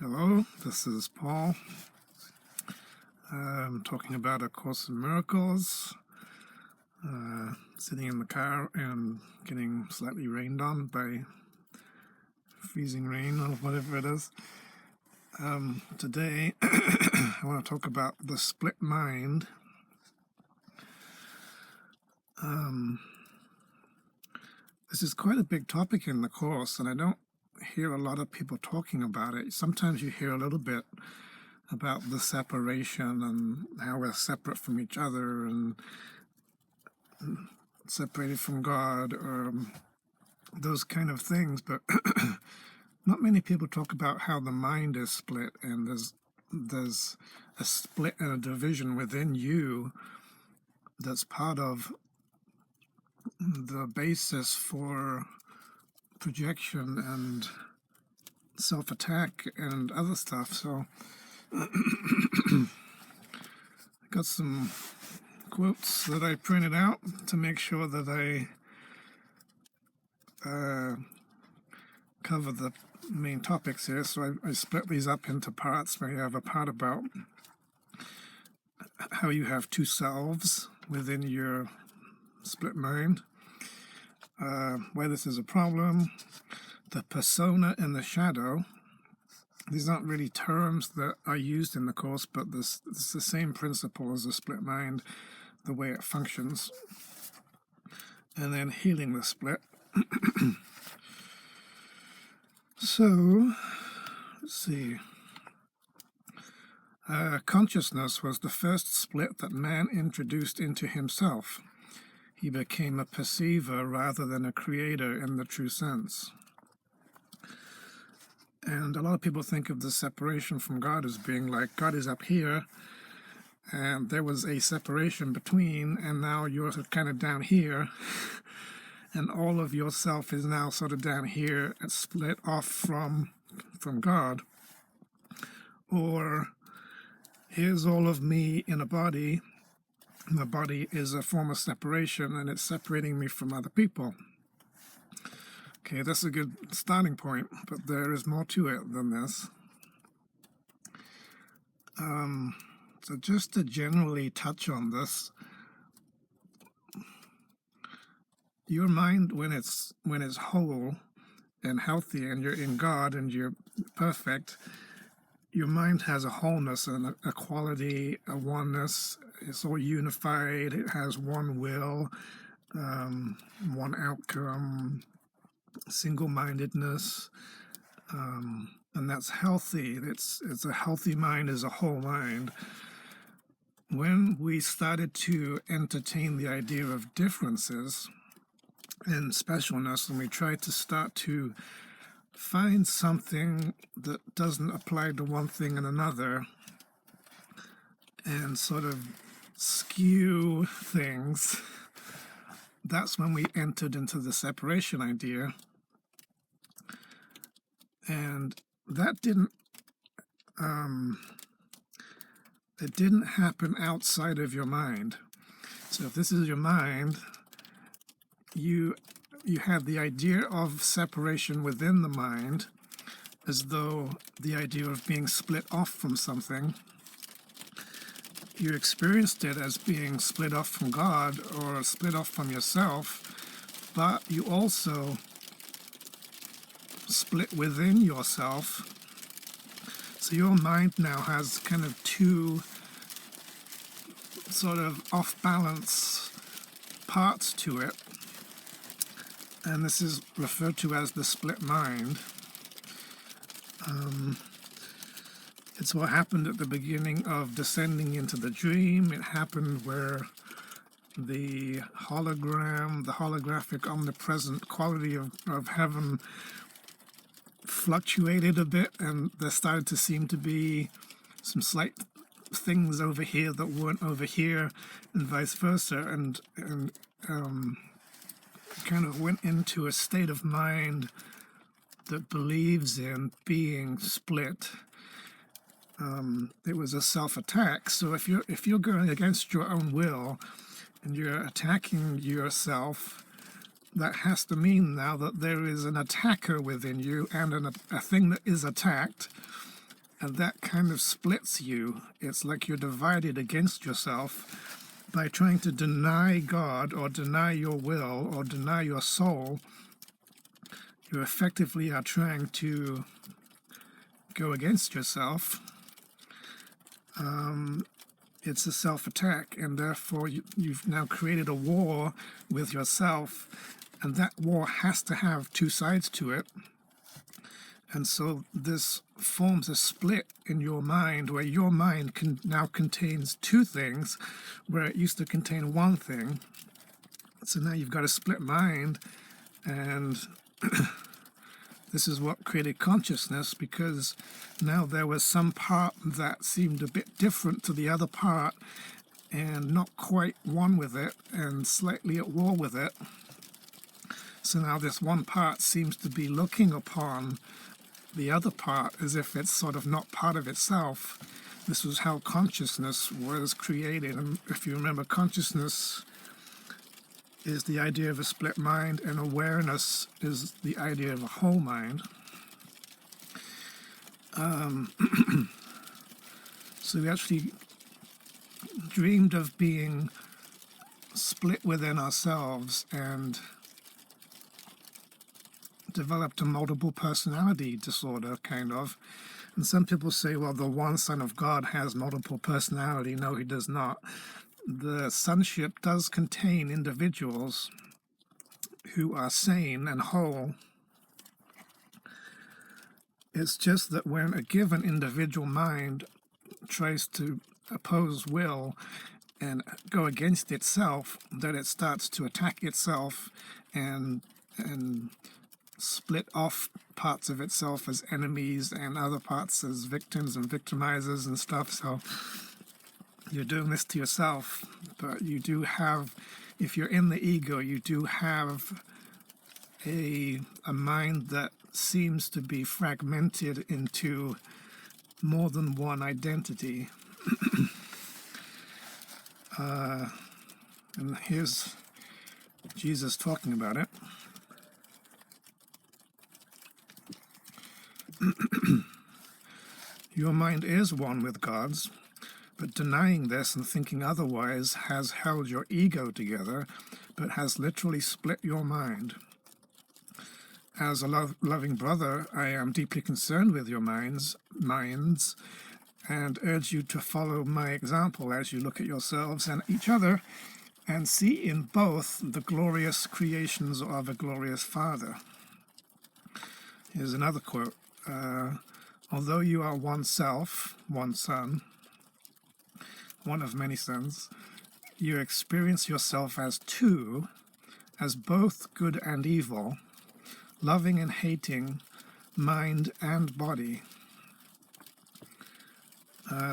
Hello, this is Paul. I'm talking about A Course in Miracles. Sitting in the car and getting slightly rained on by freezing rain or whatever it is. Today, I want to talk about the split mind. This is quite a big topic in the Course, and I don't hear a lot of people talking about it. Sometimes you hear a little bit about the separation and how we're separate from each other and separated from God, or those kind of things, but not many people talk about how the mind is split, and there's a split and a division within you that's part of the basis for projection and self-attack and other stuff. So I got some quotes that I printed out to make sure that I cover the main topics here. So I split these up into parts, where you have a part about how you have two selves within your split mind, why this is a problem, the persona and the shadow. These aren't really terms that are used in the Course, but it's the same principle as the split mind, the way it functions. And then healing the split. So, let's see. Consciousness was the first split that man introduced into himself. He became a perceiver rather than a creator in the true sense. And a lot of people think of the separation from God as being like God is up here, and there was a separation between, and now you're kind of down here, and all of yourself is now sort of down here and split off from God. Or here's all of me in a body. The body is a form of separation, and it's separating me from other people. Okay, that's a good starting point, but there is more to it than this. So just to generally touch on this, your mind, when it's whole and healthy, and you're in God and you're perfect, your mind has a wholeness and a quality, a oneness. It's all unified. It has one will, one outcome, single-mindedness, and that's healthy. It's a healthy mind, is a whole mind. When we started to entertain the idea of differences and specialness, and we tried to start to find something that doesn't apply to one thing and another, and sort of skew things, that's when we entered into the separation idea. And that didn't it didn't happen outside of your mind. So if this is your mind, you have the idea of separation within the mind, as though the idea of being split off from something. You experienced it as being split off from God or split off from yourself, but you also split within yourself. So your mind now has kind of two sort of off-balance parts to it, and this is referred to as the split mind. It's what happened at the beginning of descending into the dream. It happened where the holographic omnipresent quality of heaven fluctuated a bit, and there started to seem to be some slight things over here that weren't over here, and vice versa, and kind of went into a state of mind that believes in being split. It was a self-attack. So if you're going against your own will and you're attacking yourself, that has to mean now that there is an attacker within you and a thing that is attacked, and that kind of splits you. It's like you're divided against yourself by trying to deny God or deny your will or deny your soul. You effectively are trying to go against yourself. It's a self-attack, and therefore you've now created a war with yourself, and that war has to have two sides to it. And so this forms a split in your mind, where your mind now contains two things, where it used to contain one thing. So now you've got a split mind, and this is what created consciousness, because now there was some part that seemed a bit different to the other part and not quite one with it and slightly at war with it. So now this one part seems to be looking upon the other part as if it's sort of not part of itself. This was how consciousness was created. And if you remember, consciousness is the idea of a split mind, and awareness is the idea of a whole mind. So we actually dreamed of being split within ourselves and developed a multiple personality disorder, kind of. And some people say, well, the one Son of God has multiple personality. No, he does not. The sonship does contain individuals who are sane and whole. It's just that when a given individual mind tries to oppose will and go against itself, that it starts to attack itself and split off parts of itself as enemies and other parts as victims and victimizers and stuff. So you're doing this to yourself, but you do have, if you're in the ego, you do have a mind that seems to be fragmented into more than one identity. And here's Jesus talking about it. Your mind is one with God's, but denying this and thinking otherwise has held your ego together, but has literally split your mind. As a loving brother, I am deeply concerned with your minds, and urge you to follow my example as you look at yourselves and each other and see in both the glorious creations of a glorious Father. Here's another quote. Although you are one self, one son, one of many sons, you experience yourself as two, as both good and evil, loving and hating, mind and body.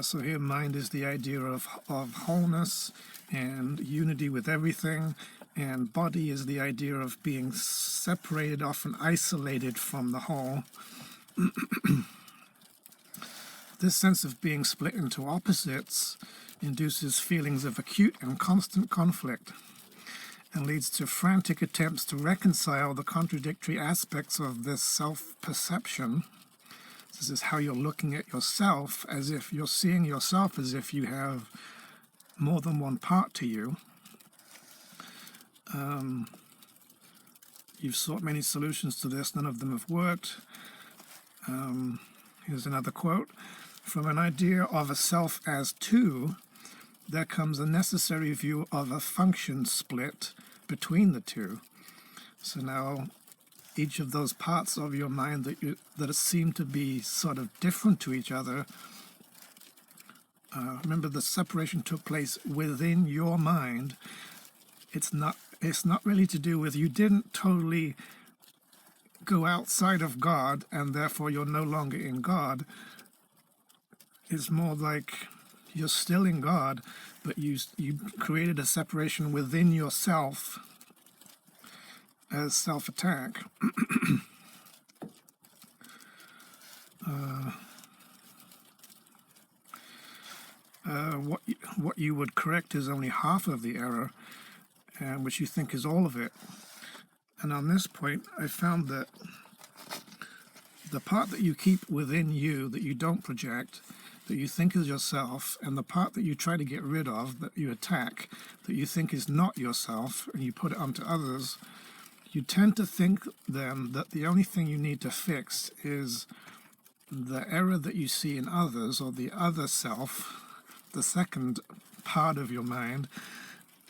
So here mind is the idea of wholeness and unity with everything, and body is the idea of being separated off and isolated from the whole. This sense of being split into opposites induces feelings of acute and constant conflict and leads to frantic attempts to reconcile the contradictory aspects of this self-perception. This is how you're looking at yourself, as if you're seeing yourself as if you have more than one part to you. You've sought many solutions to this, none of them have worked. Here's another quote. From an idea of a self as two, there comes a necessary view of a function split between the two. So now each of those parts of your mind that seem to be sort of different to each other, remember the separation took place within your mind. It's not really to do with, you didn't totally go outside of God and therefore you're no longer in God. It's more like you're still in God, but you created a separation within yourself as self-attack. What you would correct is only half of the error, and which you think is all of it. And on this point, I found that the part that you keep within you that you don't project, that you think is yourself, and the part that you try to get rid of, that you attack, that you think is not yourself, and you put it onto others, you tend to think then that the only thing you need to fix is the error that you see in others, or the other self, the second part of your mind,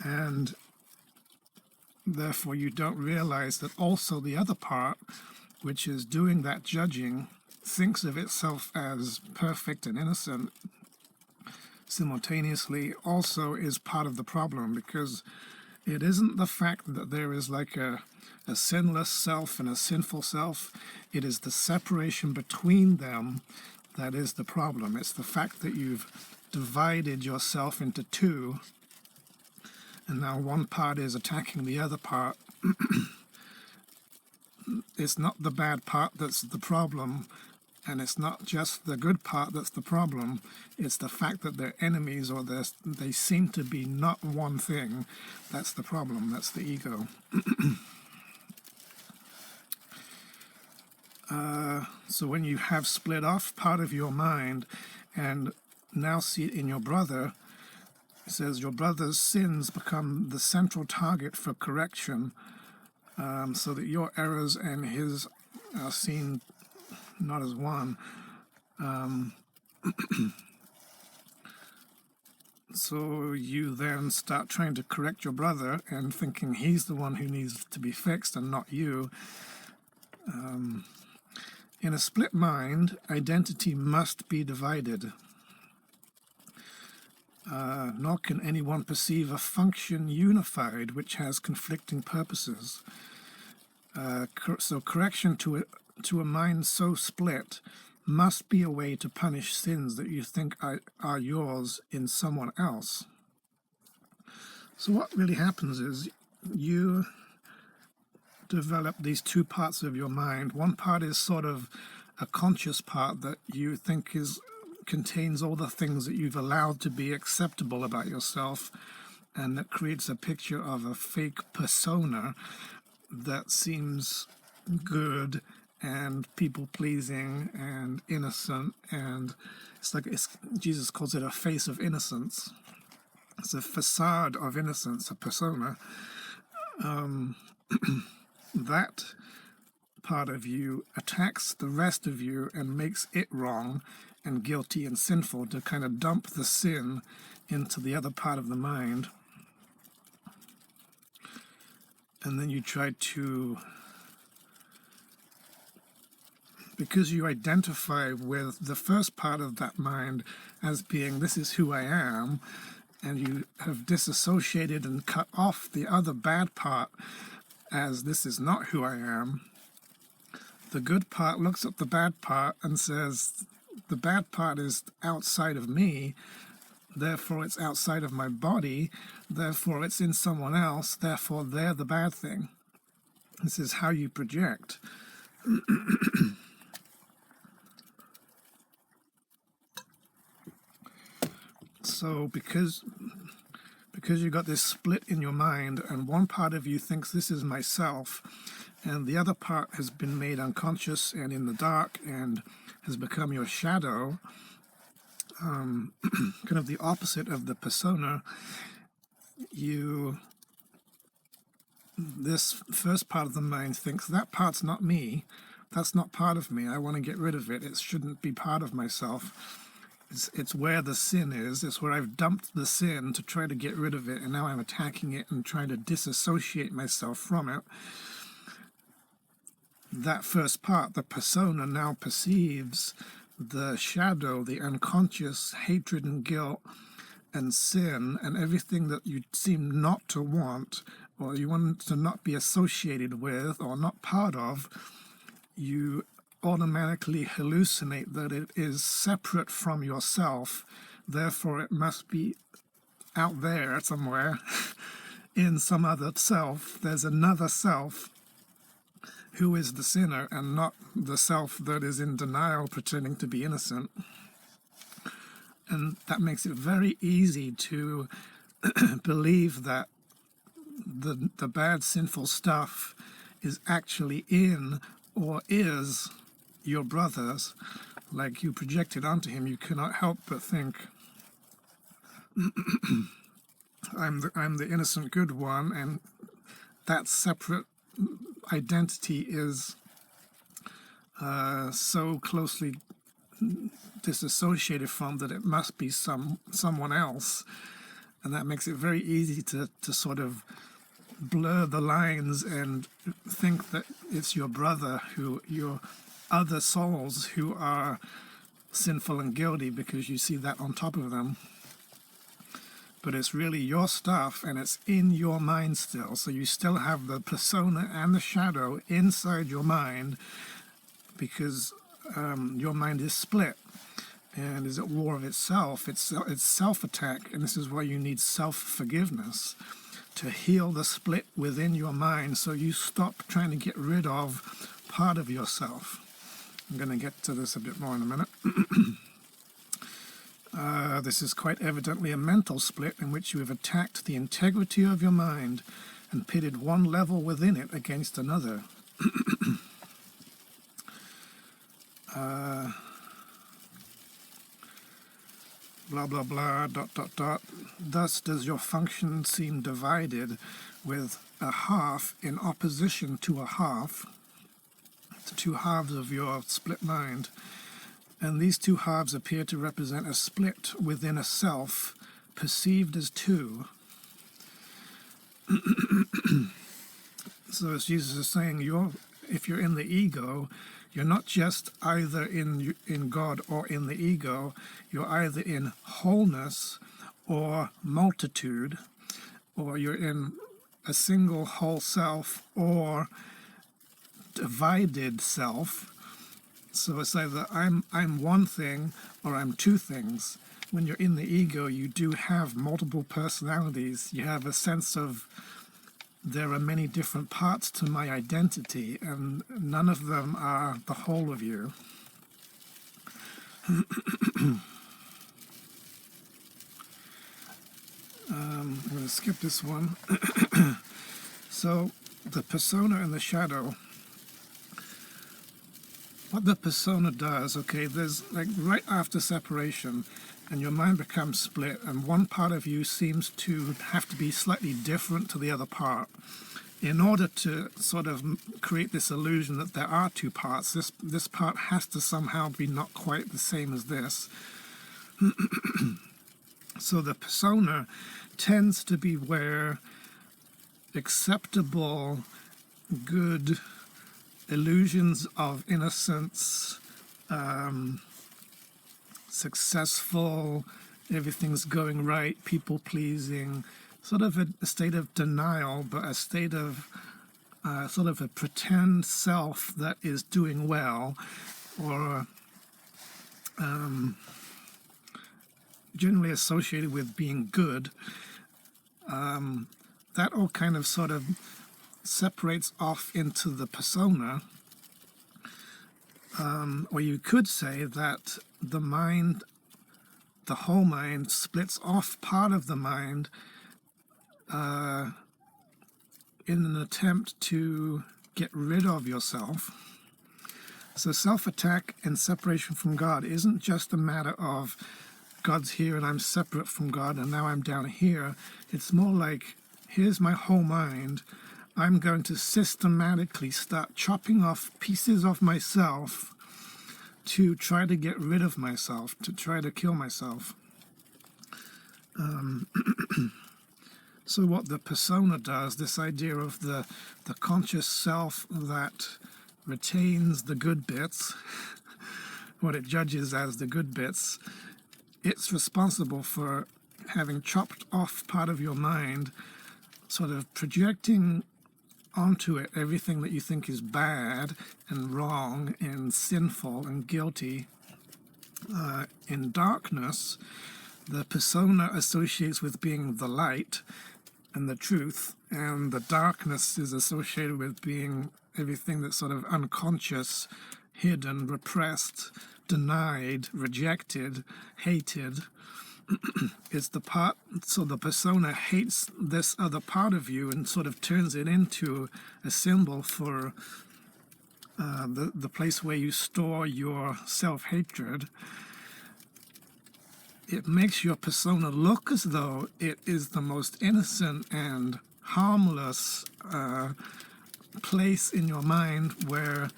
and therefore you don't realize that also the other part, which is doing that judging, thinks of itself as perfect and innocent, simultaneously also is part of the problem, because it isn't the fact that there is like a sinless self and a sinful self. It is the separation between them that is the problem. It's the fact that you've divided yourself into two, and now one part is attacking the other part. It's not the bad part that's the problem, and it's not just the good part that's the problem. It's the fact that they're enemies, or they seem to be not one thing. That's the problem. That's the ego. So when you have split off part of your mind and now see it in your brother, it says your brother's sins become the central target for correction, so that your errors and his are seen not as one. So you then start trying to correct your brother and thinking he's the one who needs to be fixed and not you. In a split mind, identity must be divided. Nor can anyone perceive a function unified which has conflicting purposes. So correction to a mind so split must be a way to punish sins that you think are yours in someone else. So what really happens is you develop these two parts of your mind. One part is sort of a conscious part that you think contains all the things that you've allowed to be acceptable about yourself, and that creates a picture of a fake persona that seems good and people-pleasing and innocent, and Jesus calls it a face of innocence. It's a facade of innocence, a persona. That part of you attacks the rest of you and makes it wrong and guilty and sinful, to kind of dump the sin into the other part of the mind. And then you try to, because you identify with the first part of that mind as being, this is who I am, and you have disassociated and cut off the other bad part as this is not who I am, the good part looks at the bad part and says, the bad part is outside of me, therefore it's outside of my body, therefore it's in someone else, therefore they're the bad thing. This is how you project. So because you've got this split in your mind, and one part of you thinks this is myself, and the other part has been made unconscious and in the dark and has become your shadow, kind of the opposite of the persona, this first part of the mind thinks that part's not me, that's not part of me, I want to get rid of it, it shouldn't be part of myself. It's where the sin is. It's where I've dumped the sin to try to get rid of it, and now I'm attacking it and trying to disassociate myself from it. That first part, the persona, now perceives the shadow, the unconscious hatred and guilt and sin and everything that you seem not to want, or you want to not be associated with or not part of. You automatically hallucinate that it is separate from yourself, therefore it must be out there somewhere in some other self. There's another self who is the sinner and not the self that is in denial pretending to be innocent. And that makes it very easy to believe that the bad sinful stuff is actually in or is your brothers, like you projected onto him, you cannot help but think, I'm the innocent good one, and that separate identity is so closely disassociated from that it must be someone else, and that makes it very easy to sort of blur the lines and think that it's your brother, your other souls who are sinful and guilty, because you see that on top of them. But it's really your stuff, and it's in your mind still. So you still have the persona and the shadow inside your mind, because your mind is split and is at war with itself. It's self-attack, and this is why you need self-forgiveness to heal the split within your mind, so you stop trying to get rid of part of yourself. I'm going to get to this a bit more in a minute. This is quite evidently a mental split in which you have attacked the integrity of your mind and pitted one level within it against another. Blah, blah, blah, ... Thus does your function seem divided, with a half in opposition to a half, the two halves of your split mind. And these two halves appear to represent a split within a self, perceived as two. So as Jesus is saying, if you're in the ego, you're not just either in God or in the ego, you're either in wholeness or multitude, or you're in a single whole self or divided self. So it's either I'm one thing or I'm two things. When you're in the ego, you do have multiple personalities. You have a sense of there are many different parts to my identity, and none of them are the whole of you. I'm going to skip this one. So the persona and the shadow. What the persona does, okay, there's like right after separation, and your mind becomes split, and one part of you seems to have to be slightly different to the other part. In order to sort of create this illusion that there are two parts, this part has to somehow be not quite the same as this. So the persona tends to be where acceptable, good illusions of innocence, successful, everything's going right, people-pleasing, sort of a state of denial, but a state of sort of a pretend self that is doing well, or generally associated with being good. That all kind of sort of separates off into the persona, or you could say that the mind, the whole mind, splits off part of the mind in an attempt to get rid of yourself. So self-attack and separation from God isn't just a matter of God's here and I'm separate from God and now I'm down here. It's more like, here's my whole mind. I'm going to systematically start chopping off pieces of myself to try to get rid of myself, to try to kill myself. So what the persona does, this idea of the conscious self that retains the good bits, what it judges as the good bits, it's responsible for having chopped off part of your mind, sort of projecting onto it everything that you think is bad and wrong and sinful and guilty. In darkness, the persona associates with being the light and the truth, and the darkness is associated with being everything that's sort of unconscious, hidden, repressed, denied, rejected, hated. It's the part, so the persona hates this other part of you and sort of turns it into a symbol for the place where you store your self-hatred, it makes your persona look as though it is the most innocent and harmless place in your mind where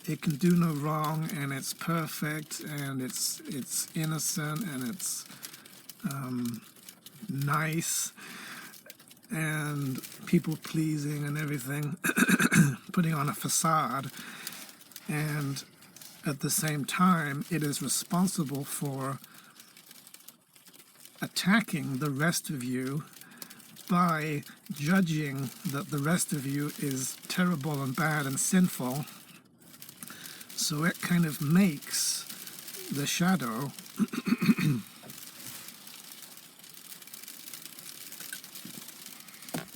it can do no wrong, and it's perfect, and it's innocent, and it's nice, and people pleasing and everything, putting on a facade. And at the same time, it is responsible for attacking the rest of you by judging that the rest of you is terrible and bad and sinful. So it kind of makes the shadow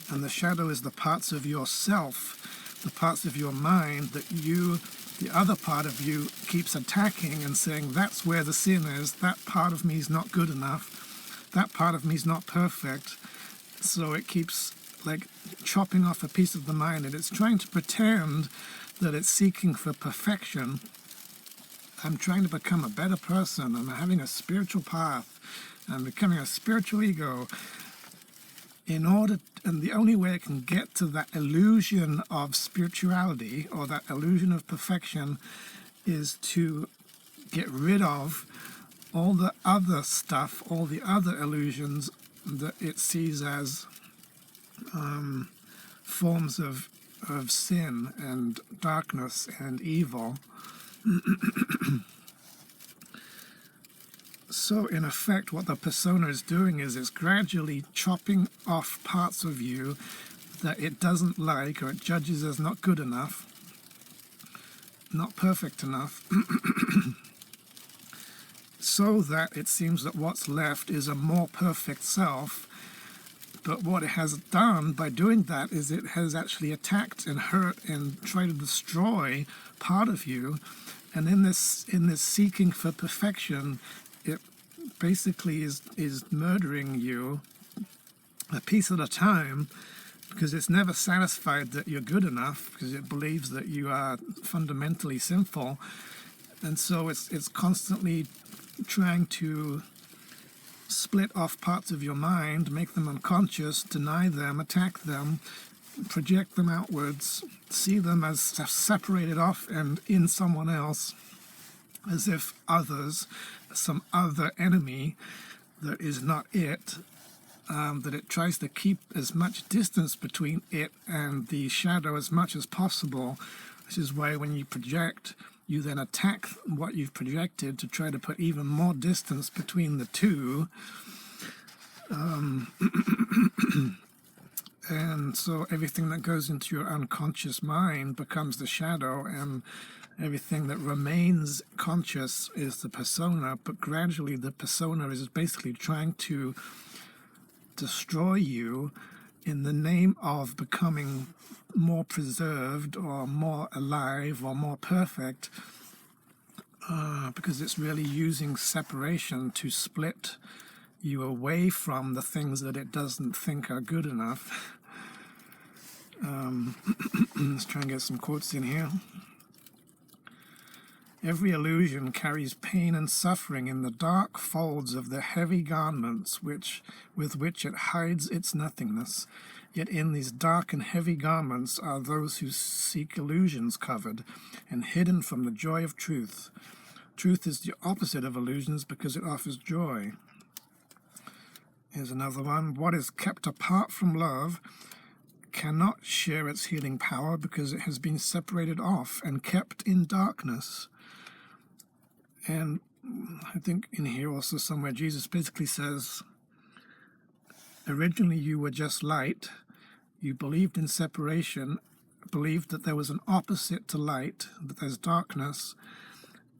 and the shadow is the parts of yourself, the parts of your mind that you, the other part of you, keeps attacking and saying, that's where the sin is, that part of me is not good enough, that part of me is not perfect. So it keeps like chopping off a piece of the mind, and it's trying to pretend that it's seeking for perfection. I'm trying to become a better person, I'm having a spiritual path, I'm becoming a spiritual ego. And the only way it can get to that illusion of spirituality or that illusion of perfection is to get rid of all the other stuff, all the other illusions that it sees as forms of sin and darkness and evil. So in effect, what the persona is doing is it's gradually chopping off parts of you that it doesn't like or it judges as not good enough, not perfect enough, so that it seems that what's left is a more perfect self. But what it has done by doing that is it has actually attacked and hurt and tried to destroy part of you. And in this seeking for perfection, it basically is murdering you a piece at a time, because it's never satisfied that you're good enough, because it believes that you are fundamentally sinful. And so it's constantly trying to split off parts of your mind, make them unconscious, deny them, attack them, project them outwards, see them as separated off and in someone else, as if others, some other enemy that is not it, that it tries to keep as much distance between it and the shadow as much as possible, which is why when you project, you then attack what you've projected to try to put even more distance between the two. And so everything that goes into your unconscious mind becomes the shadow, and everything that remains conscious is the persona. But gradually the persona is basically trying to destroy you in the name of becoming more preserved or more alive or more perfect, because it's really using separation to split you away from the things that it doesn't think are good enough. Let's try and get some quotes in here. Every illusion carries pain and suffering in the dark folds of the heavy garments with which it hides its nothingness. Yet in these dark and heavy garments are those who seek illusions covered and hidden from the joy of truth. Truth is the opposite of illusions because it offers joy. Here's another one. What is kept apart from love cannot share its healing power because it has been separated off and kept in darkness. And I think in here also somewhere Jesus basically says, originally you were just light, you believed in separation, believed that there was an opposite to light, that there's darkness.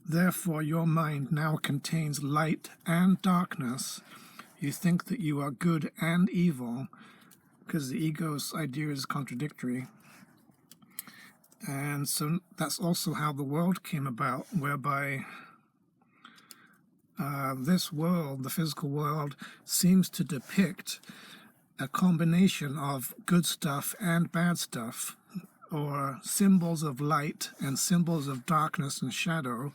Therefore your mind now contains light and darkness. You think that you are good and evil, because the ego's idea is contradictory. And so that's also how the world came about, whereby this world, the physical world, seems to depict a combination of good stuff and bad stuff. or symbols of light and symbols of darkness and shadow,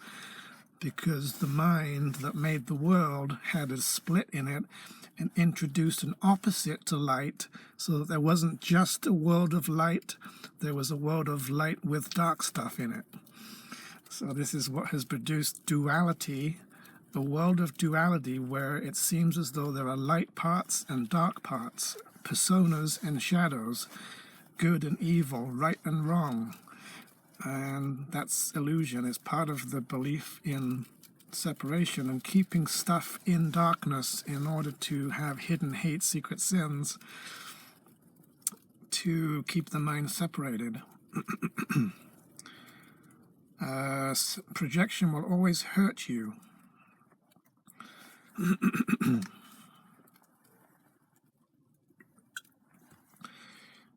because the mind that made the world had a split in it and introduced an opposite to light, so that there wasn't just a world of light, there was a world of light with dark stuff in it. So this is what has produced duality, the world of duality, where it seems as though there are light parts and dark parts, personas and shadows, good and evil, right and wrong. And that's illusion. It's part of the belief in separation and keeping stuff in darkness in order to have hidden hate, secret sins, to keep the mind separated. Projection will always hurt you.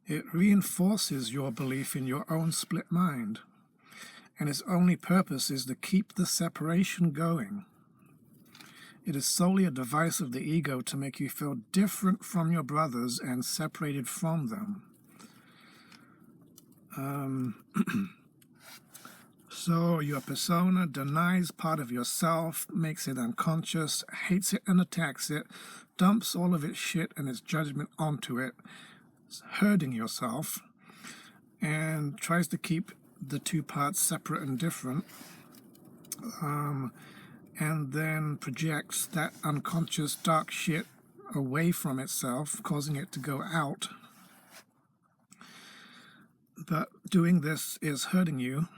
It reinforces your belief in your own split mind, and its only purpose is to keep the separation going. It is solely a device of the ego to make you feel different from your brothers and separated from them. So your persona denies part of yourself, makes it unconscious, hates it and attacks it, dumps all of its shit and its judgment onto it, hurting yourself, and tries to keep the two parts separate and different, and then projects that unconscious dark shit away from itself, causing it to go out. But doing this is hurting you,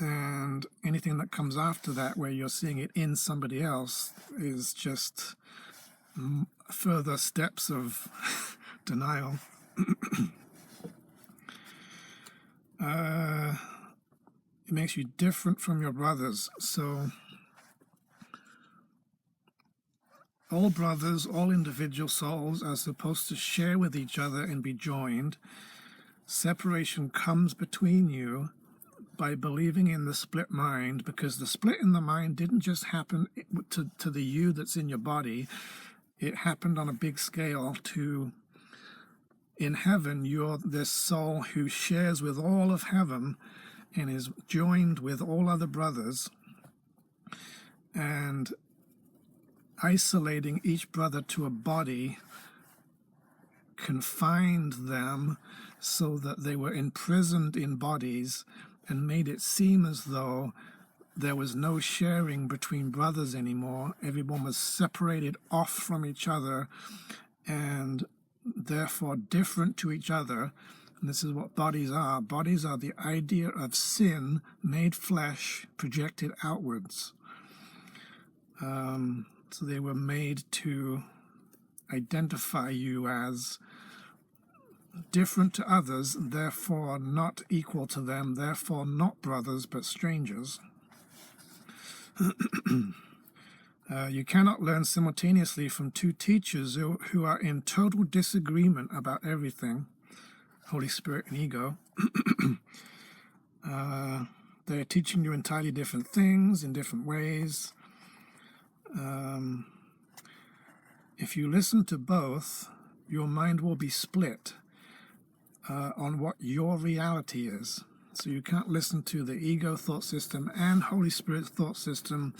and anything that comes after that where you're seeing it in somebody else is just further steps of denial. It makes you different from your brothers. So all brothers, all individual souls are supposed to share with each other and be joined. Separation comes between you by believing in the split mind, because the split in the mind didn't just happen to the you that's in your body. It happened on a big scale to, in heaven, you're this soul who shares with all of heaven and is joined with all other brothers, and isolating each brother to a body confined them so that they were imprisoned in bodies and made it seem as though there was no sharing between brothers anymore. Everyone was separated off from each other and therefore different to each other. And this is what bodies are. Bodies are the idea of sin made flesh, projected outwards. So they were made to identify you as different to others, therefore not equal to them, therefore not brothers but strangers. You cannot learn simultaneously from two teachers who are in total disagreement about everything, Holy Spirit and ego. They're teaching you entirely different things in different ways. If you listen to both, your mind will be split on what your reality is. So you can't listen to the ego thought system and Holy Spirit thought system,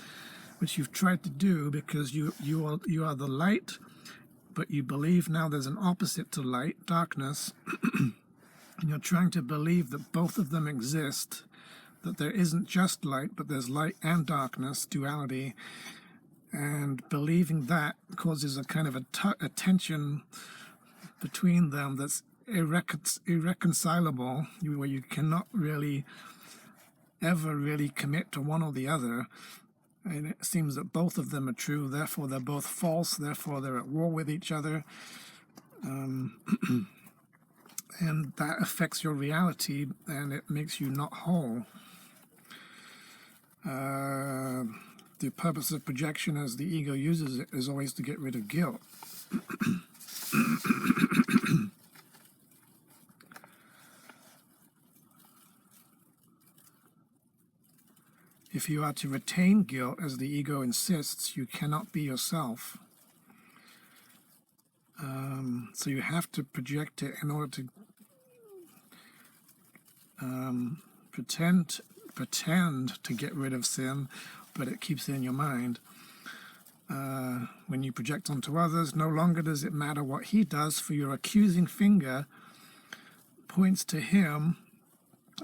which you've tried to do because you are the light, but you believe now there's an opposite to light, darkness, and you're trying to believe that both of them exist, that there isn't just light, but there's light and darkness, duality, and believing that causes a kind of a tension between them that's irreconcilable, where you cannot really ever really commit to one or the other. And it seems that both of them are true, therefore they're both false, therefore they're at war with each other. And that affects your reality, and it makes you not whole. The purpose of projection, as the ego uses it, is always to get rid of guilt. If you are to retain guilt, as the ego insists, you cannot be yourself. So you have to project it in order pretend to get rid of sin, but it keeps it in your mind. When you project onto others, no longer does it matter what he does, for your accusing finger points to him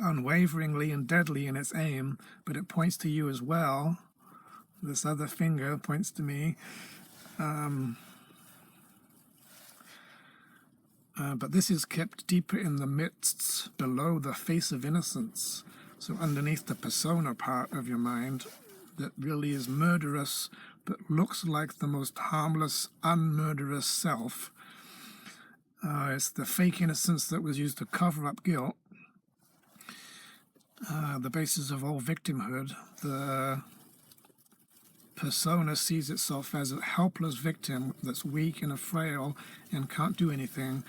unwaveringly and deadly in its aim, but it points to you as well. This other finger points to me. But this is kept deeper in the midst, below the face of innocence. So underneath the persona part of your mind that really is murderous, but looks like the most harmless, unmurderous self. It's the fake innocence that was used to cover up guilt. The basis of all victimhood. The persona sees itself as a helpless victim that's weak and frail and can't do anything.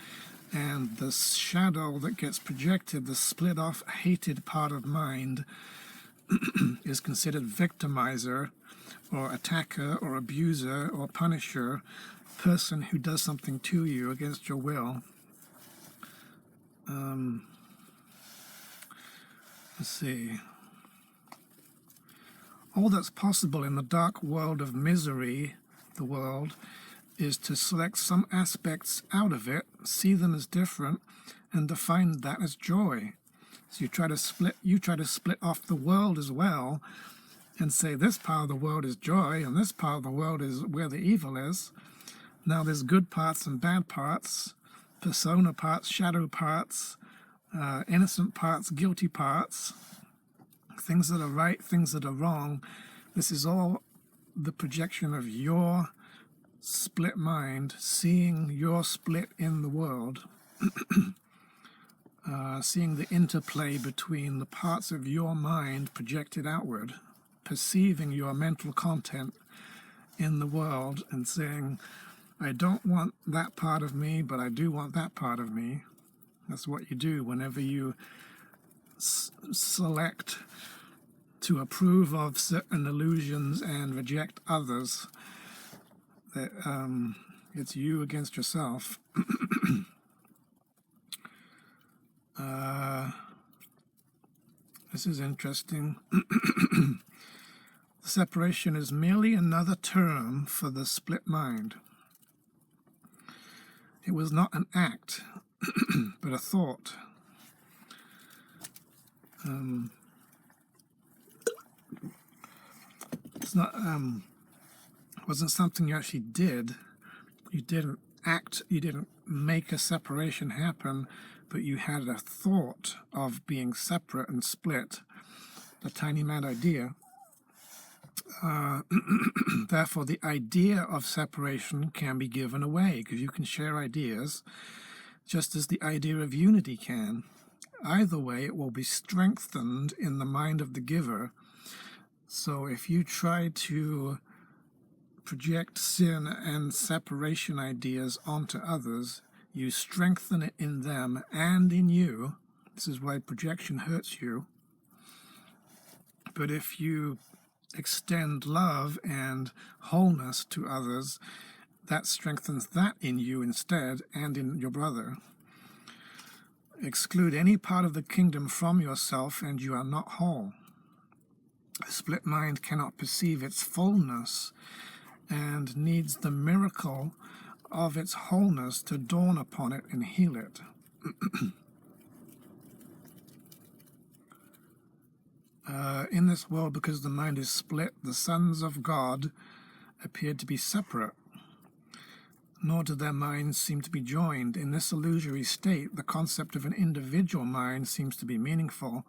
And the shadow that gets projected, the split off, hated part of mind, is considered victimizer or attacker or abuser or punisher, person who does something to you against your will. Let's see. All that's possible in the dark world of misery, the world, is to select some aspects out of it, see them as different, and define that as joy. So you try to split off the world as well, and say this part of the world is joy, and this part of the world is where the evil is. Now there's good parts and bad parts, persona parts, shadow parts, innocent parts, guilty parts, things that are right, things that are wrong. This is all the projection of your split mind, seeing your split in the world, seeing the interplay between the parts of your mind projected outward, perceiving your mental content in the world and saying, I don't want that part of me, but I do want that part of me. That's what you do whenever you select to approve of certain illusions and reject others. That it's you against yourself. This is interesting. Separation is merely another term for the split mind. It was not an act, but a thought. It's not. Wasn't something you actually did. You didn't act. You didn't make a separation happen, but you had a thought of being separate and split. The tiny mad idea. Therefore, the idea of separation can be given away, because you can share ideas, just as the idea of unity can. Either way, it will be strengthened in the mind of the giver. So if you try to project sin and separation ideas onto others, you strengthen it in them and in you. This is why projection hurts you. But if you extend love and wholeness to others, that strengthens that in you instead and in your brother. Exclude any part of the kingdom from yourself and you are not whole. A split mind cannot perceive its fullness and needs the miracle of its wholeness to dawn upon it and heal it. In this world, because the mind is split, the sons of God appeared to be separate, nor do their minds seem to be joined. In this illusory state, the concept of an individual mind seems to be meaningful,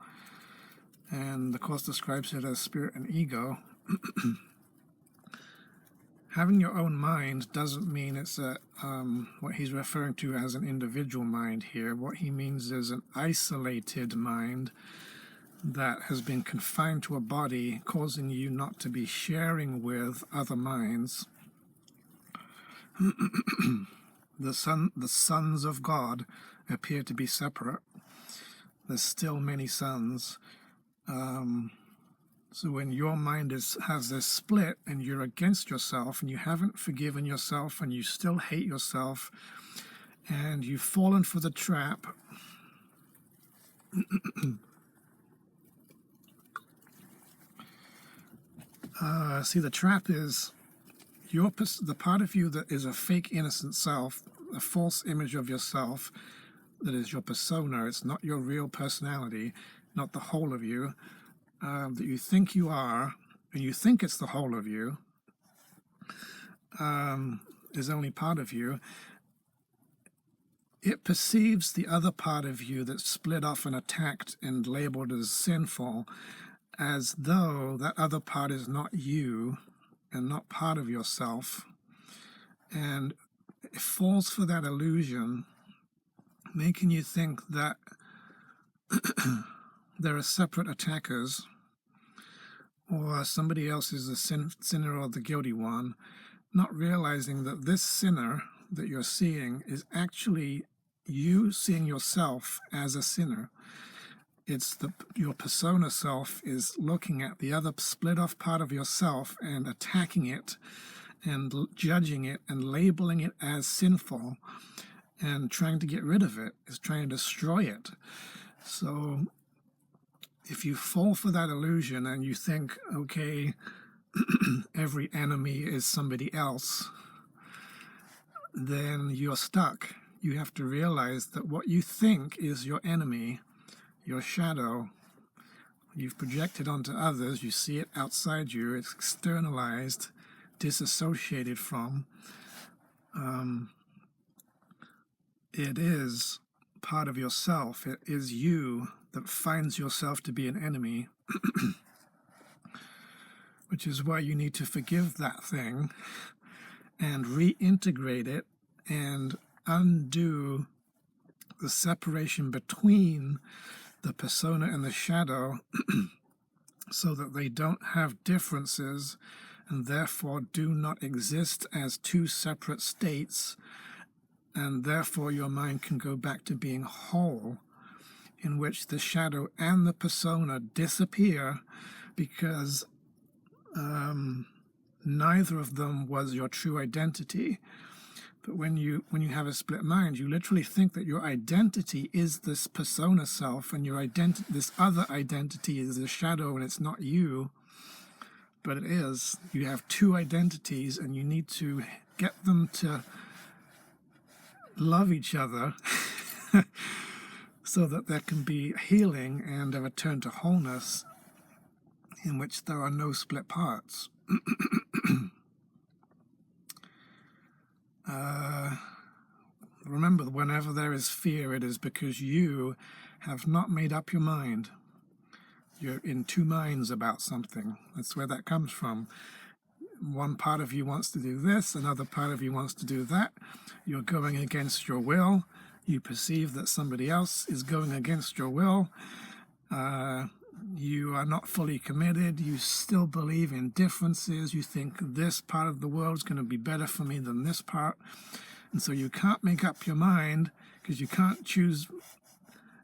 and the Course describes it as spirit and ego. Having your own mind doesn't mean it's what he's referring to as an individual mind here. What he means is an isolated mind that has been confined to a body, causing you not to be sharing with other minds. The sons of God appear to be separate. There's still many sons. So when your mind has this split and you're against yourself and you haven't forgiven yourself and you still hate yourself and you've fallen for the trap See, the trap is the part of you that is a fake innocent self, a false image of yourself, that is your persona. It's not your real personality, not the whole of you, that you think you are, and you think it's the whole of you, is only part of you. It perceives the other part of you that's split off and attacked and labeled as sinful as though that other part is not you and not part of yourself. And it falls for that illusion, making you think that there are separate attackers, or somebody else is the sinner or the guilty one, not realizing that this sinner that you're seeing is actually you seeing yourself as a sinner. It's your persona self is looking at the other split off part of yourself and attacking it and judging it and labeling it as sinful and trying to get rid of it, is trying to destroy it. So if you fall for that illusion and you think, okay, every enemy is somebody else, then you're stuck. You have to realize that what you think is your enemy, your shadow, you've projected onto others, you see it outside you, it's externalized, disassociated from. It is part of yourself. It is you that finds yourself to be an enemy, which is why you need to forgive that thing and reintegrate it and undo the separation between the persona and the shadow so that they don't have differences and therefore do not exist as two separate states, and therefore your mind can go back to being whole, in which the shadow and the persona disappear because neither of them was your true identity. But when you have a split mind, you literally think that your identity is this persona self, and this other identity is the shadow, and it's not you, but it is. You have two identities, and you need to get them to love each other so that there can be healing and a return to wholeness in which there are no split parts. Remember, whenever there is fear, it is because you have not made up your mind. You're in two minds about something. That's where that comes from. One part of you wants to do this, another part of you wants to do that. You're going against your will. You perceive that somebody else is going against your will. You are not fully committed. You still believe in differences. You think this part of the world is going to be better for me than this part. And so you can't make up your mind because you can't choose.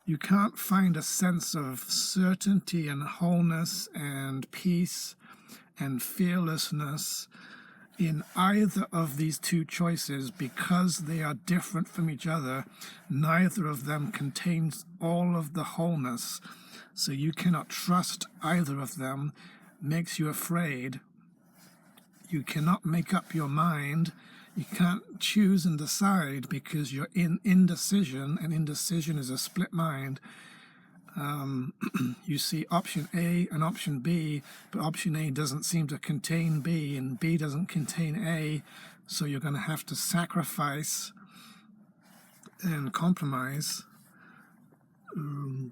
You can't find a sense of certainty and wholeness and peace and fearlessness in either of these two choices because they are different from each other. Neither of them contains all of the wholeness. So you cannot trust either of them, makes you afraid. You cannot make up your mind. You can't choose and decide because you're in indecision, and indecision is a split mind. You see option A and option B, but option A doesn't seem to contain B, and B doesn't contain A, so you're going to have to sacrifice and compromise. And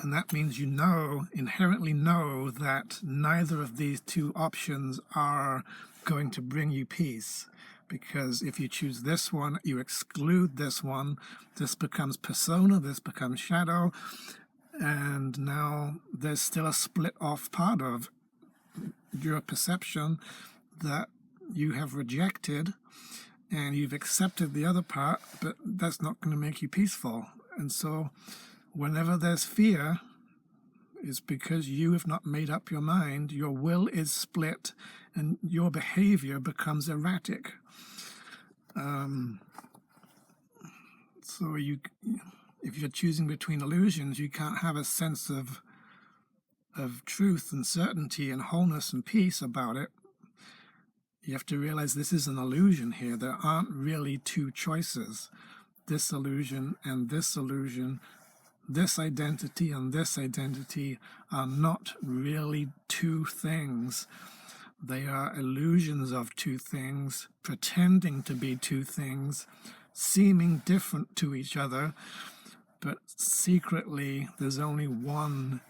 that means you inherently know that neither of these two options are going to bring you peace. Because if you choose this one, you exclude this one. This becomes persona, this becomes shadow, and now there's still a split off part of your perception that you have rejected, and you've accepted the other part, but that's not going to make you peaceful. And so whenever there's fear, it's because you have not made up your mind. Your will is split, and your behavior becomes erratic. So if you're choosing between illusions, you can't have a sense of of truth and certainty and wholeness and peace about it, you have to realize this is an illusion here. There aren't really two choices. This illusion and this illusion, this identity and this identity are not really two things. They are illusions of two things, pretending to be two things, seeming different to each other, but secretly there's only one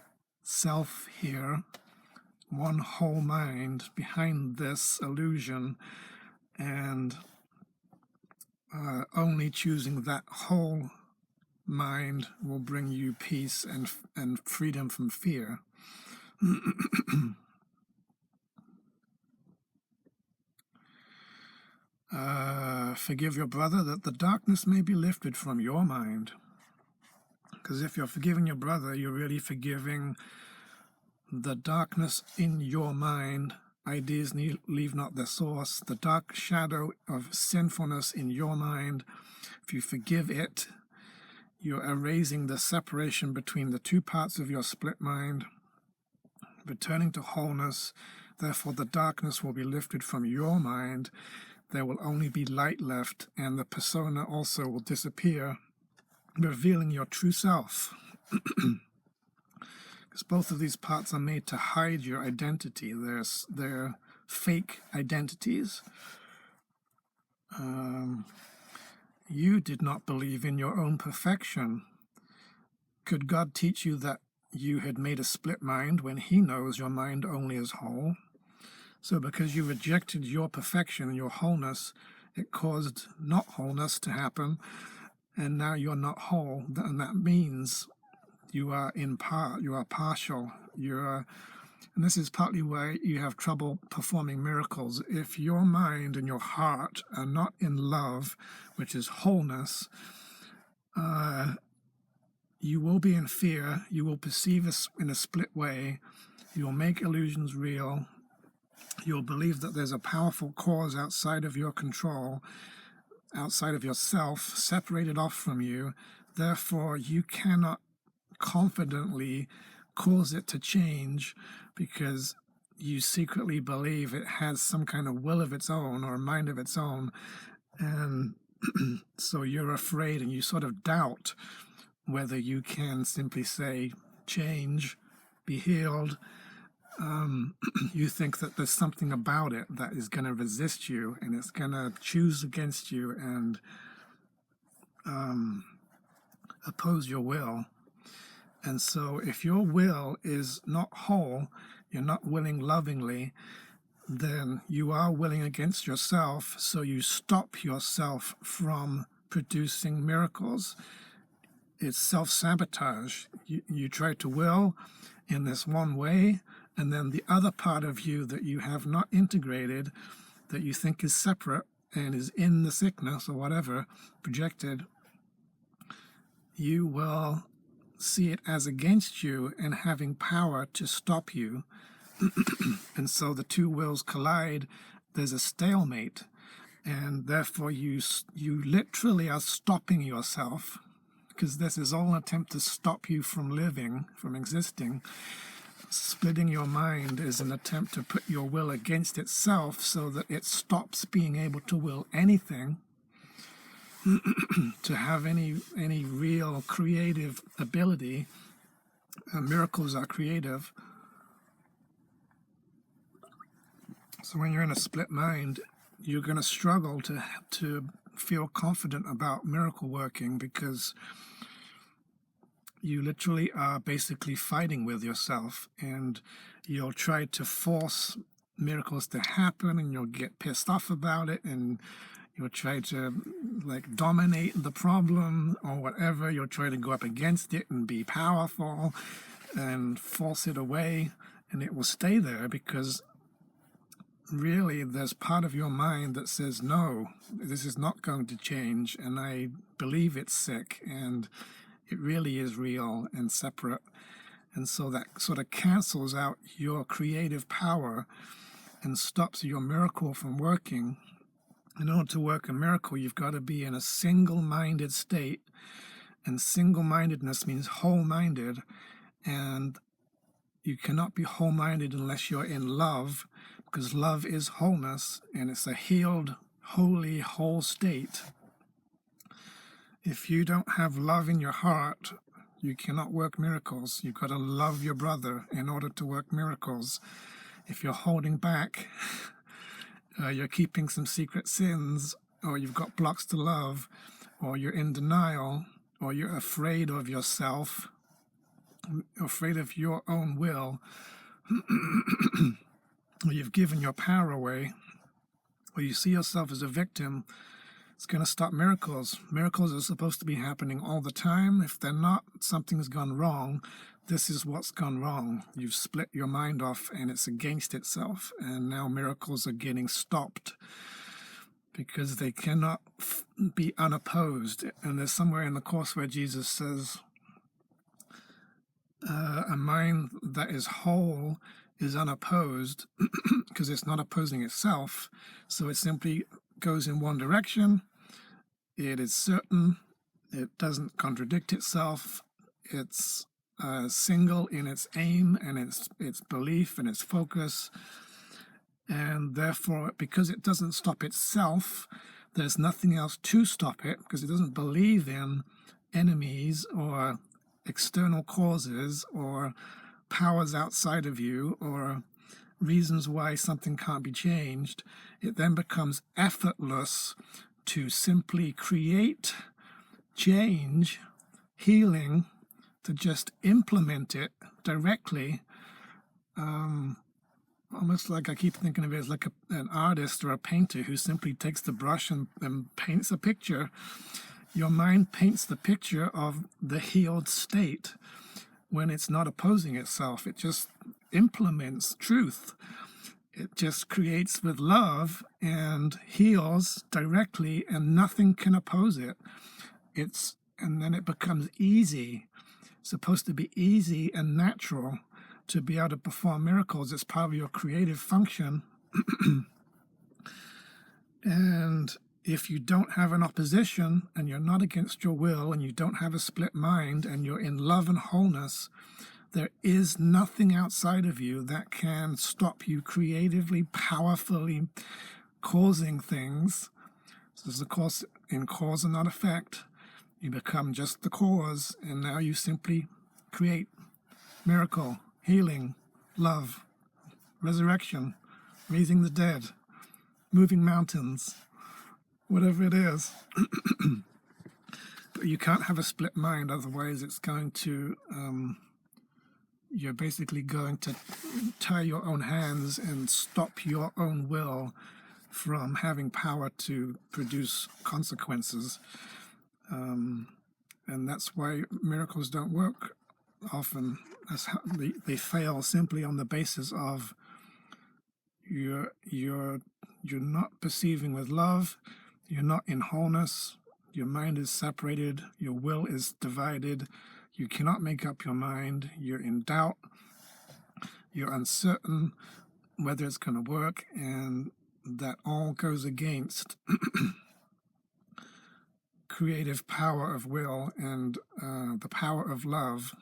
self here, one whole mind behind this illusion, and only choosing that whole mind will bring you peace and freedom from fear. Forgive your brother that the darkness may be lifted from your mind. Because if you're forgiving your brother, you're really forgiving the darkness in your mind. Ideas leave not their source. The dark shadow of sinfulness in your mind, if you forgive it, you're erasing the separation between the two parts of your split mind, returning to wholeness. Therefore, the darkness will be lifted from your mind. There will only be light left, and the persona also will disappear, revealing your true self. Because both of these parts are made to hide your identity. They're fake identities. You did not believe in your own perfection. Could God teach you that you had made a split mind when He knows your mind only is whole? So because you rejected your perfection and your wholeness, it caused not wholeness to happen, and now you're not whole, and that means you are in part, you are partial, and this is partly why you have trouble performing miracles. If your mind and your heart are not in love, which is wholeness, you will be in fear, you will perceive us in a split way, you will make illusions real, you'll believe that there's a powerful cause outside of your control, outside of yourself, separated off from you. Therefore, you cannot confidently cause it to change because you secretly believe it has some kind of will of its own or a mind of its own. And so you're afraid and you sort of doubt whether you can simply say, change, be healed. You think that there's something about it that is going to resist you and it's going to choose against you and oppose your will. And so if your will is not whole, you're not willing lovingly, then you are willing against yourself, so you stop yourself from producing miracles. It's self-sabotage. You try to will in this one way, and then the other part of you that you have not integrated, that you think is separate and is in the sickness or whatever, projected, you will see it as against you and having power to stop you. And so the two wills collide. There's a stalemate, and therefore you literally are stopping yourself, because this is all an attempt to stop you from living, from existing. Splitting your mind is an attempt to put your will against itself so that it stops being able to will anything, to have any real creative ability. Miracles are creative. So when you're in a split mind, you're going to struggle to feel confident about miracle working, because you literally are basically fighting with yourself, and you'll try to force miracles to happen, and you'll get pissed off about it, and you'll try to dominate the problem or whatever. You'll try to go up against it and be powerful and force it away, and it will stay there because really there's part of your mind that says, no, this is not going to change, and I believe it's sick, and it really is real and separate. And so that sort of cancels out your creative power and stops your miracle from working. In order to work a miracle, you've got to be in a single-minded state, and single-mindedness means whole-minded, and You cannot be whole-minded unless you're in love, because love is wholeness, and it's a healed, holy, whole state. If you don't have love in your heart, you cannot work miracles. You've got to love your brother in order to work miracles. If you're holding back, you're keeping some secret sins, or you've got blocks to love, or you're in denial, or you're afraid of yourself, afraid of your own will, or you've given your power away, or you see yourself as a victim, it's going to stop miracles. Miracles are supposed to be happening all the time. If they're not, something's gone wrong. This is what's gone wrong. You've split your mind off and it's against itself. And now miracles are getting stopped because they cannot be unopposed. And there's somewhere in the Course where Jesus says, a mind that is whole is unopposed because it's not opposing itself. So it simply goes in one direction. It is certain. It doesn't contradict itself. It's single in its aim and its belief and its focus. And therefore, because it doesn't stop itself, there's nothing else to stop it, because it doesn't believe in enemies or external causes or powers outside of you or reasons why something can't be changed. It then becomes effortless to simply create change, healing, to just implement it directly. Almost like I keep thinking of it as like an artist or a painter who simply takes the brush and paints a picture. Your mind paints the picture of the healed state when it's not opposing itself. It just implements truth. It just creates with love and heals directly, and nothing can oppose it. And then it becomes easy. It's supposed to be easy and natural to be able to perform miracles. It's part of your creative function. And if you don't have an opposition and you're not against your will and you don't have a split mind and you're in love and wholeness, there is nothing outside of you that can stop you creatively, powerfully causing things. So there's a course in cause and not effect. You become just the cause, and now you simply create miracle, healing, love, resurrection, raising the dead, moving mountains, whatever it is. But you can't have a split mind, otherwise it's going to, you're basically going to tie your own hands and stop your own will from having power to produce consequences. And that's why miracles don't work often. That's how they fail, simply on the basis of you're not perceiving with love, you're not in wholeness, your mind is separated, your will is divided, you cannot make up your mind, you're in doubt, you're uncertain whether it's going to work, and that all goes against creative power of will and the power of love.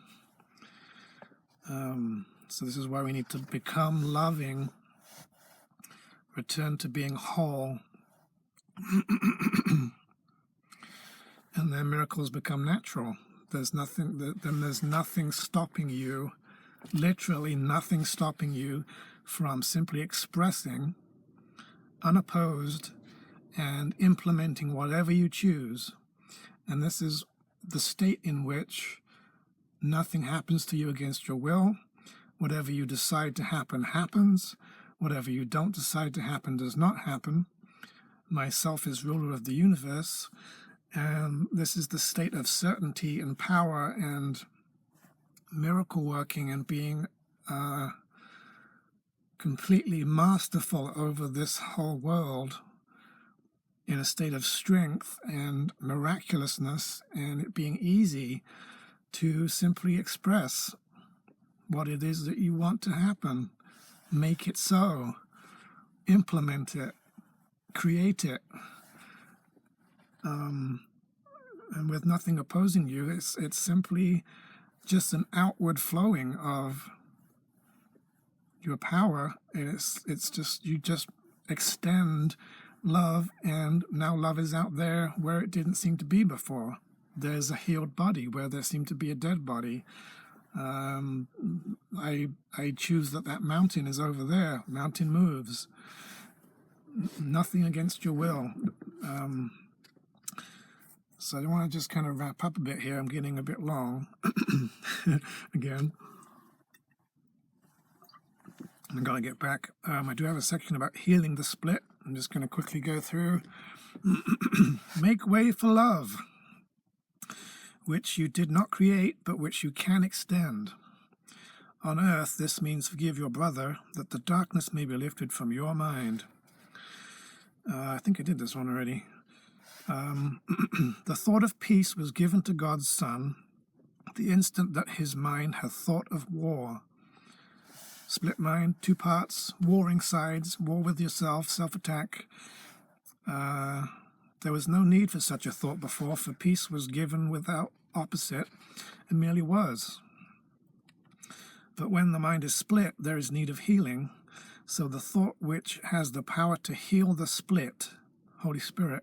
So this is why we need to become loving, return to being whole, and then miracles become natural. There's nothing stopping you, literally nothing stopping you from simply expressing, unopposed, and implementing whatever you choose. And this is the state in which nothing happens to you against your will. Whatever you decide to happen, happens. Whatever you don't decide to happen does not happen. Myself is ruler of the universe, and this is the state of certainty and power and miracle working and being completely masterful over this whole world, in a state of strength and miraculousness, and it being easy to simply express what it is that you want to happen. Make it so. Implement it. Create it. And with nothing opposing you, it's simply just an outward flowing of your power, and it's just, you just extend love, and now love is out there where it didn't seem to be before. There's a healed body where there seemed to be a dead body. I choose that mountain is over there. Mountain moves. Nothing against your will. So I want to just kind of wrap up a bit here. I'm getting a bit long again. I'm going to get back. I do have a section about healing the split. I'm just going to quickly go through. Make way for love, which you did not create, but which you can extend. On earth, this means forgive your brother, that the darkness may be lifted from your mind. I think I did this one already. The thought of peace was given to God's Son the instant that his mind had thought of war. Split mind, two parts, warring sides, war with yourself, self-attack. There was no need for such a thought before, for peace was given without opposite, and merely was. But when the mind is split, there is need of healing, so the thought which has the power to heal the split, Holy Spirit,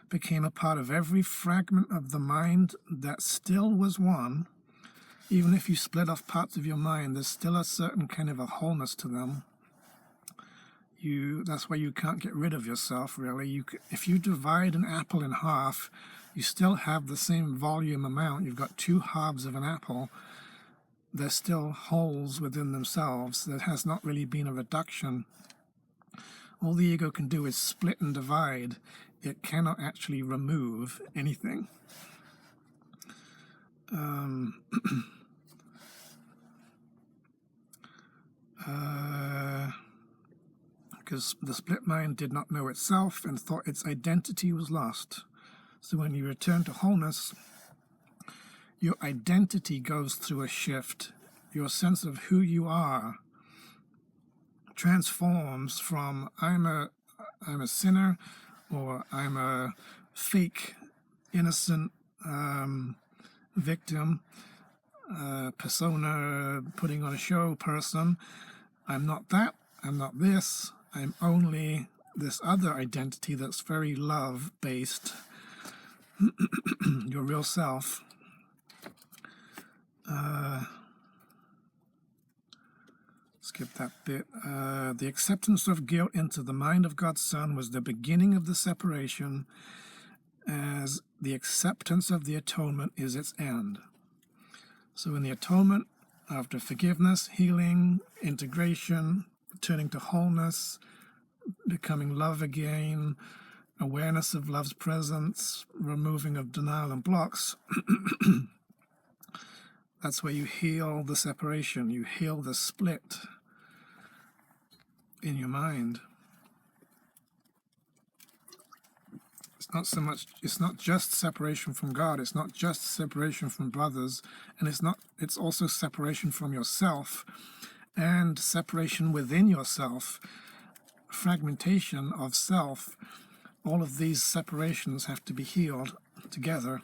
became a part of every fragment of the mind that still was one. Even if you split off parts of your mind, there's still a certain kind of a wholeness to them. That's why you can't get rid of yourself, really. If you divide an apple in half, you still have the same volume amount. You've got two halves of an apple. They're still wholes within themselves. There has not really been a reduction. All the ego can do is split and divide. It cannot actually remove anything. Because the split mind did not know itself and thought its identity was lost. So when you return to wholeness, your identity goes through a shift. Your sense of who you are transforms from I'm a sinner, or I'm a fake, innocent victim, persona, putting on a show person. I'm not that. I'm not this. I'm only this other identity that's very love-based, your real self. Skip that bit. The acceptance of guilt into the mind of God's Son was the beginning of the separation, as the acceptance of the atonement is its end. So in the atonement, after forgiveness, healing, integration, turning to wholeness, becoming love again, awareness of love's presence, removing of denial and blocks, that's where you heal the separation, you heal the split in your mind. It's not just separation from God, it's not just separation from brothers, and it's also separation from yourself and separation within yourself, fragmentation of self. All of these separations have to be healed together,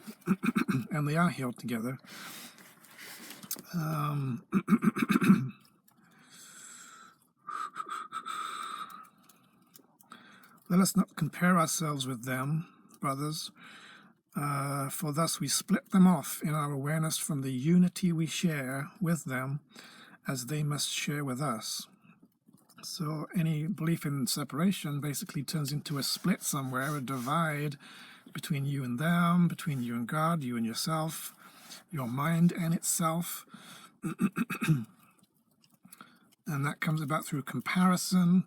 and they are healed together. Let us not compare ourselves with them, brothers, for thus we split them off in our awareness from the unity we share with them, as they must share with us. So any belief in separation basically turns into a split somewhere, a divide between you and them, between you and God, you and yourself, your mind and itself. And that comes about through comparison.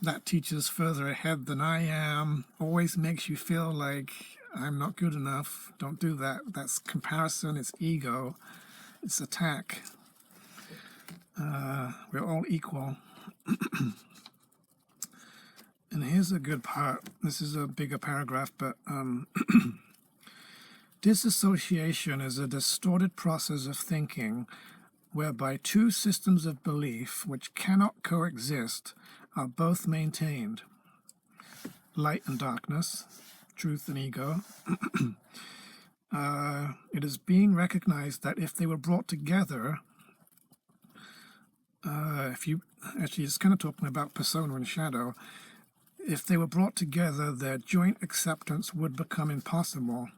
That teaches further ahead than I am, always makes you feel like I'm not good enough. Don't do that. That's comparison, it's ego, it's attack. We're all equal. And here's a good part. This is a bigger paragraph, but disassociation is a distorted process of thinking whereby two systems of belief which cannot coexist are both maintained. Light and darkness, truth and ego. It is being recognized that if they were brought together, if you actually, it's kind of talking about persona and shadow. If they were brought together, their joint acceptance would become impossible.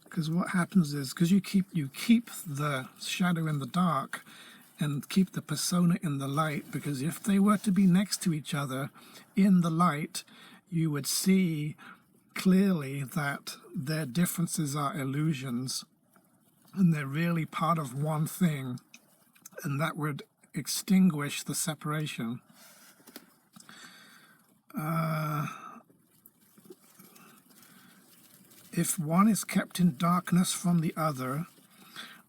Because what happens is, because you keep the shadow in the dark and keep the persona in the light, because if they were to be next to each other in the light, you would see clearly that their differences are illusions and they're really part of one thing, and that would extinguish the separation. If one is kept in darkness from the other,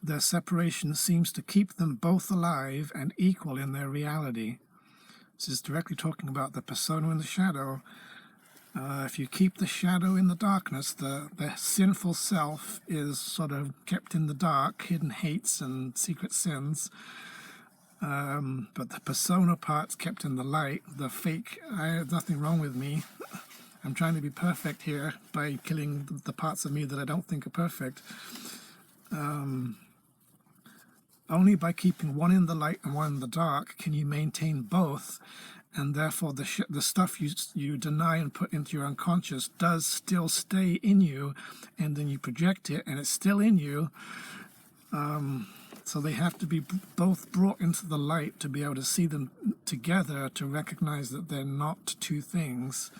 their separation seems to keep them both alive and equal in their reality. This is directly talking about the persona and the shadow. If you keep the shadow in the darkness, the sinful self is sort of kept in the dark, hidden hates and secret sins. But the persona part's kept in the light, the fake, there's nothing wrong with me. I'm trying to be perfect here by killing the parts of me that I don't think are perfect. Only by keeping one in the light and one in the dark can you maintain both, and therefore the stuff you deny and put into your unconscious does still stay in you, and then you project it and it's still in you. So they have to be both brought into the light to be able to see them together, to recognize that they're not two things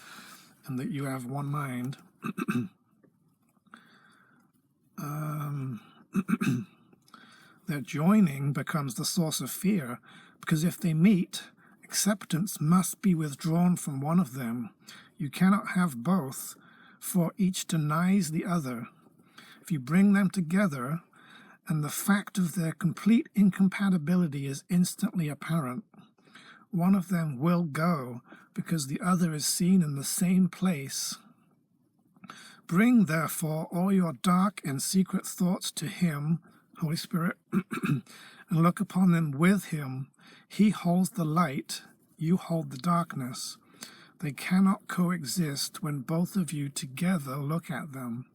and that you have one mind. Their joining becomes the source of fear, because if they meet, acceptance must be withdrawn from one of them. You cannot have both, for each denies the other. If you bring them together, and the fact of their complete incompatibility is instantly apparent, one of them will go, because the other is seen in the same place. Bring, therefore, all your dark and secret thoughts to Him, Holy Spirit, and look upon them with Him. He holds the light, you hold the darkness. They cannot coexist when both of you together look at them.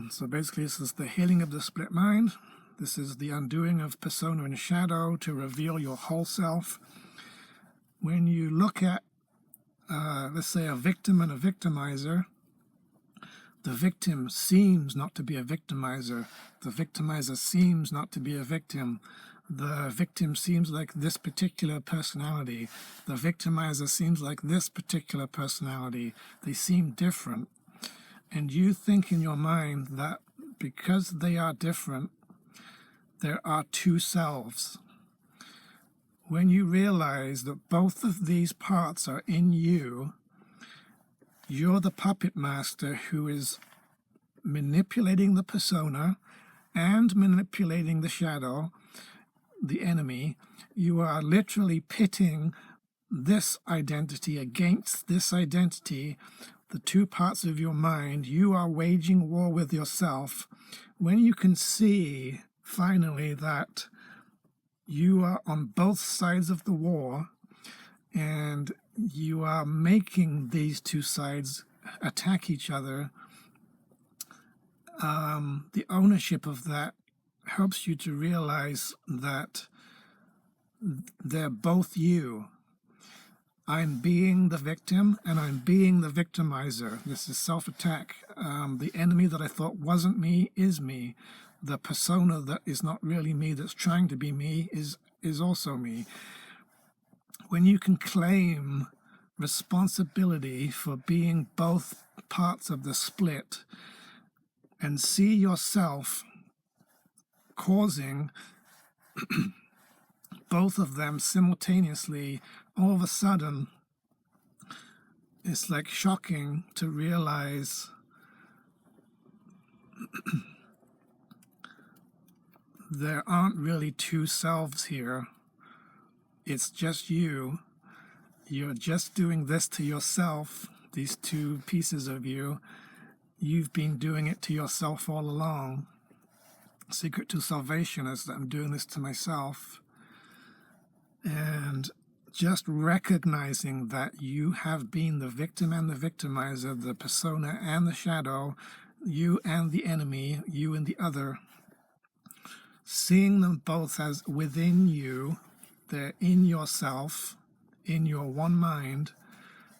So basically, this is the healing of the split mind. This is the undoing of persona and shadow to reveal your whole self. When you look at, let's say, a victim and a victimizer, the victim seems not to be a victimizer. The victimizer seems not to be a victim. The victim seems like this particular personality. The victimizer seems like this particular personality. They seem different. And you think in your mind that because they are different, there are two selves. When you realize that both of these parts are in you, you're the puppet master who is manipulating the persona and manipulating the shadow, the enemy. You are literally pitting this identity against this identity, the two parts of your mind. You are waging war with yourself. When you can see finally that you are on both sides of the war and you are making these two sides attack each other, the ownership of that helps you to realize that they're both you. I'm being the victim and I'm being the victimizer. This is self-attack. The enemy that I thought wasn't me is me. The persona that is not really me, that's trying to be me, is also me. When you can claim responsibility for being both parts of the split and see yourself causing both of them simultaneously, all of a sudden, it's like shocking to realize there aren't really two selves here. It's just you. You're just doing this to yourself, these two pieces of you. You've been doing it to yourself all along. Secret to salvation is that I'm doing this to myself. And just recognizing that you have been the victim and the victimizer, the persona and the shadow, you and the enemy, you and the other, seeing them both as within you, they're in yourself, in your one mind,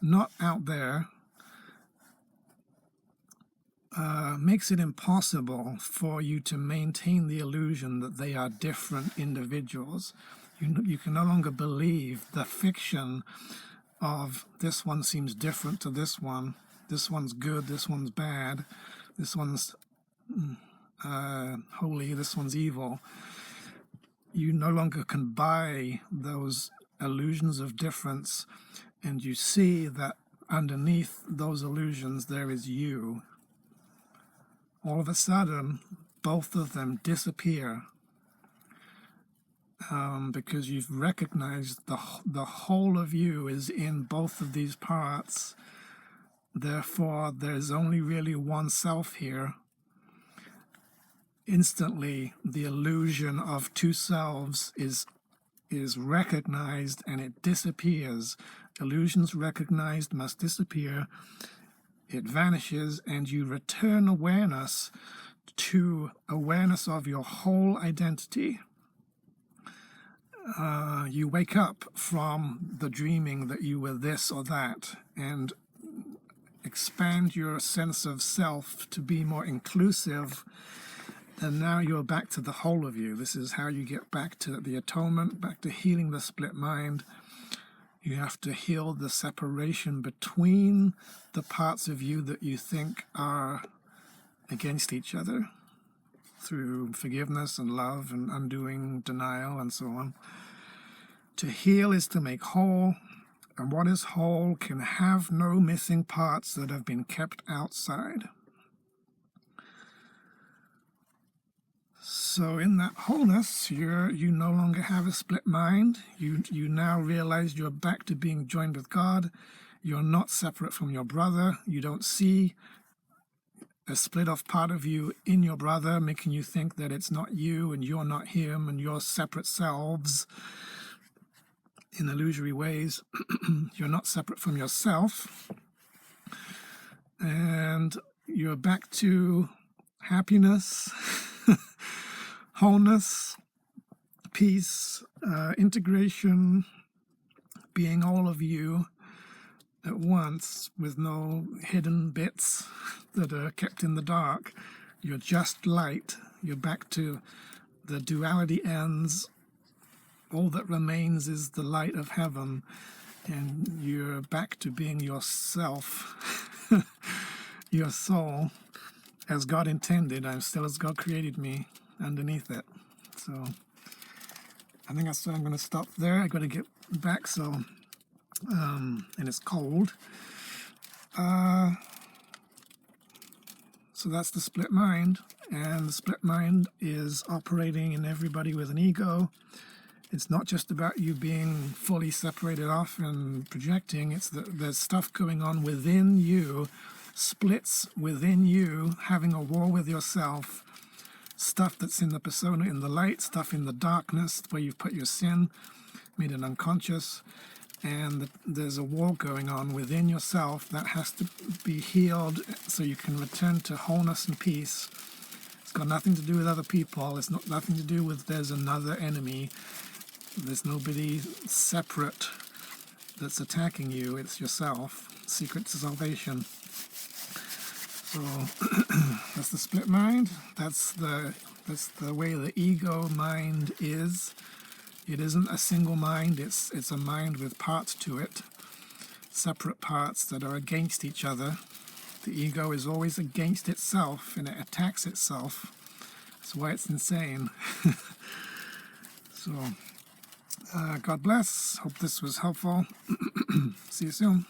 not out there, makes it impossible for you to maintain the illusion that they are different individuals. You can no longer believe the fiction of this one seems different to this one's good, this one's bad, this one's holy, this one's evil. You no longer can buy those illusions of difference, and you see that underneath those illusions there is you. All of a sudden, both of them disappear because you've recognized the whole of you is in both of these parts. Therefore, there's only really one self here. Instantly, the illusion of two selves is recognized and it disappears. Illusions recognized must disappear. It vanishes, and you return awareness to awareness of your whole identity. You wake up from the dreaming that you were this or that and expand your sense of self to be more inclusive, and now you're back to the whole of you. This is how you get back to the atonement, back to healing the split mind. You have to heal the separation between the parts of you that you think are against each other through forgiveness and love and undoing denial and so on. To heal is to make whole, and what is whole can have no missing parts that have been kept outside. So in that wholeness, you no longer have a split mind. You now realize you're back to being joined with God. You're not separate from your brother. You don't see a split off part of you in your brother, making you think that it's not you and you're not him and you're separate selves in illusory ways. You're not separate from yourself. And you're back to happiness, wholeness, peace, integration, being all of you at once with no hidden bits that are kept in the dark. You're just light. You're back to the duality ends. All that remains is the light of heaven, and you're back to being yourself, your soul, as God intended. I'm still as God created me underneath it. So I think I'm going to stop there. I got to get back, so and it's cold. So that's the split mind, and the split mind is operating in everybody with an ego. It's not just about you being fully separated off and projecting. It's that there's stuff going on within you, splits within you, having a war with yourself, stuff that's in the persona in the light, stuff in the darkness where you've put your sin, made it unconscious, and there's a war going on within yourself that has to be healed so you can return to wholeness and peace. It's got nothing to do with other people. It's nothing to do with there's another enemy. There's nobody separate that's attacking you. It's yourself. Secret to salvation. So that's the split mind. That's the way the ego mind is. It isn't a single mind. It's a mind with parts to it, separate parts that are against each other. The ego is always against itself, and it attacks itself. That's why it's insane. So God bless. Hope this was helpful. See you soon.